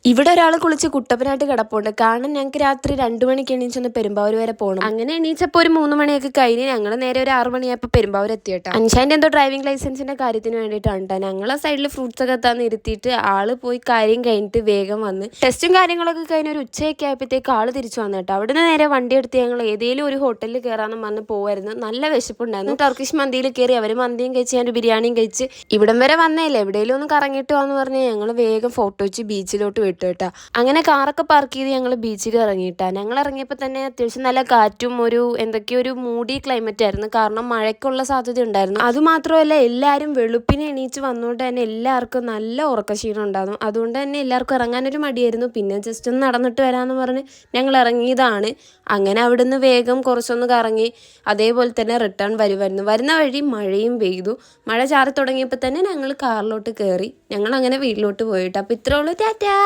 ഇവിടെ ഒരാൾ കുളിച്ച് കുട്ടപ്പനായിട്ട് കിടപ്പുണ്ട്. കാരണം ഞങ്ങൾക്ക് രാത്രി 2 മണിക്ക് എണീച്ചൊന്ന് പെരുമ്പാവൂർ വരെ പോകണം. അങ്ങനെ എണീച്ചപ്പോൾ ഒരു 3 മണിയൊക്കെ കഴിഞ്ഞ് ഞങ്ങൾ നേരെ ഒരു 6 മണിയായപ്പോൾ പെരുമ്പാവൂർ എത്തിയിട്ടാ. അൻഷാൻ്റെ എന്തോ ഡ്രൈവിംഗ് ലൈസൻസിന്റെ കാര്യത്തിന് വേണ്ടിയിട്ടാണ് കേട്ടോ. ഞങ്ങളെ സൈഡിൽ ഫ്രൂട്ട്സ് ഒക്കെ തന്ന് ഇരുത്തിയിട്ട് ആള് പോയി കാര്യം കഴിഞ്ഞിട്ട് വേഗം വന്ന് ടെസ്റ്റും കാര്യങ്ങളൊക്കെ കഴിഞ്ഞ് ഒരു ഉച്ചയൊക്കെ ആയപ്പോഴത്തേക്ക് ആള് തിരിച്ചു വന്നു കേട്ടോ. അവിടെ നിന്ന് നേരെ വണ്ടി എടുത്ത് ഞങ്ങൾ ഏതെങ്കിലും ഒരു ഹോട്ടലിൽ കയറാമെന്ന് പറഞ്ഞ് പോവായിരുന്നു. നല്ല വിശപ്പുണ്ടായിരുന്നു. ടർക്കിഷ് മന്തിയിൽ കയറി അവർ മന്തിയും കഴിച്ച് ഞാൻ ഒരു ബിരിയാണിയും കഴിച്ച് ഇവിടം വരെ വന്നേല്ലേ എവിടെയെങ്കിലും ഒന്ന് കറങ്ങിയിട്ട് വന്ന് പറഞ്ഞ് ഞങ്ങൾ വേഗം ഫോട്ടോ വെച്ച് ബീച്ചിലോട്ട് വിട്ടു കേട്ടോ. അങ്ങനെ കാറൊക്കെ പാർക്ക് ചെയ്ത് ഞങ്ങൾ ബീച്ചിൽ ഇറങ്ങിയിട്ടാ. ഞങ്ങൾ ഇറങ്ങിയപ്പോൾ തന്നെ അത്യാവശ്യം നല്ല കാറ്റും എന്തൊക്കെയോ ഒരു മൂടി ക്ലൈമറ്റ് ആയിരുന്നു. കാരണം മഴയ്ക്കുള്ള സാധ്യത ഉണ്ടായിരുന്നു. അതുമാത്രമല്ല എല്ലാവരും വെളുപ്പിനെ എണീച്ച് വന്നുകൊണ്ട് തന്നെ എല്ലാവർക്കും നല്ല ഉറക്കക്ഷീണം ഉണ്ടായിരുന്നു. അതുകൊണ്ട് തന്നെ എല്ലാവർക്കും ഇറങ്ങാനൊരു മടിയായിരുന്നു. പിന്നെ ജസ്റ്റ് ഒന്ന് നടന്നിട്ട് വരാമെന്ന് പറഞ്ഞ് ഞങ്ങൾ ഇറങ്ങിയതാണ്. അങ്ങനെ അവിടുന്ന് വേഗം കുറച്ചൊന്ന് കറങ്ങി അതേപോലെ തന്നെ റിട്ടേൺ വരുന്ന വഴി മഴയും പെയ്തു. മഴ ചാറി തുടങ്ങിയപ്പോൾ തന്നെ ഞങ്ങൾ കാറിലോട്ട് കയറി. ഞങ്ങൾ അങ്ങനെ വീട്ടിലോട്ട് പോയിട്ട്. അപ്പോൾ ഇത്രേ ഉള്ളൂ. ടാറ്റാ.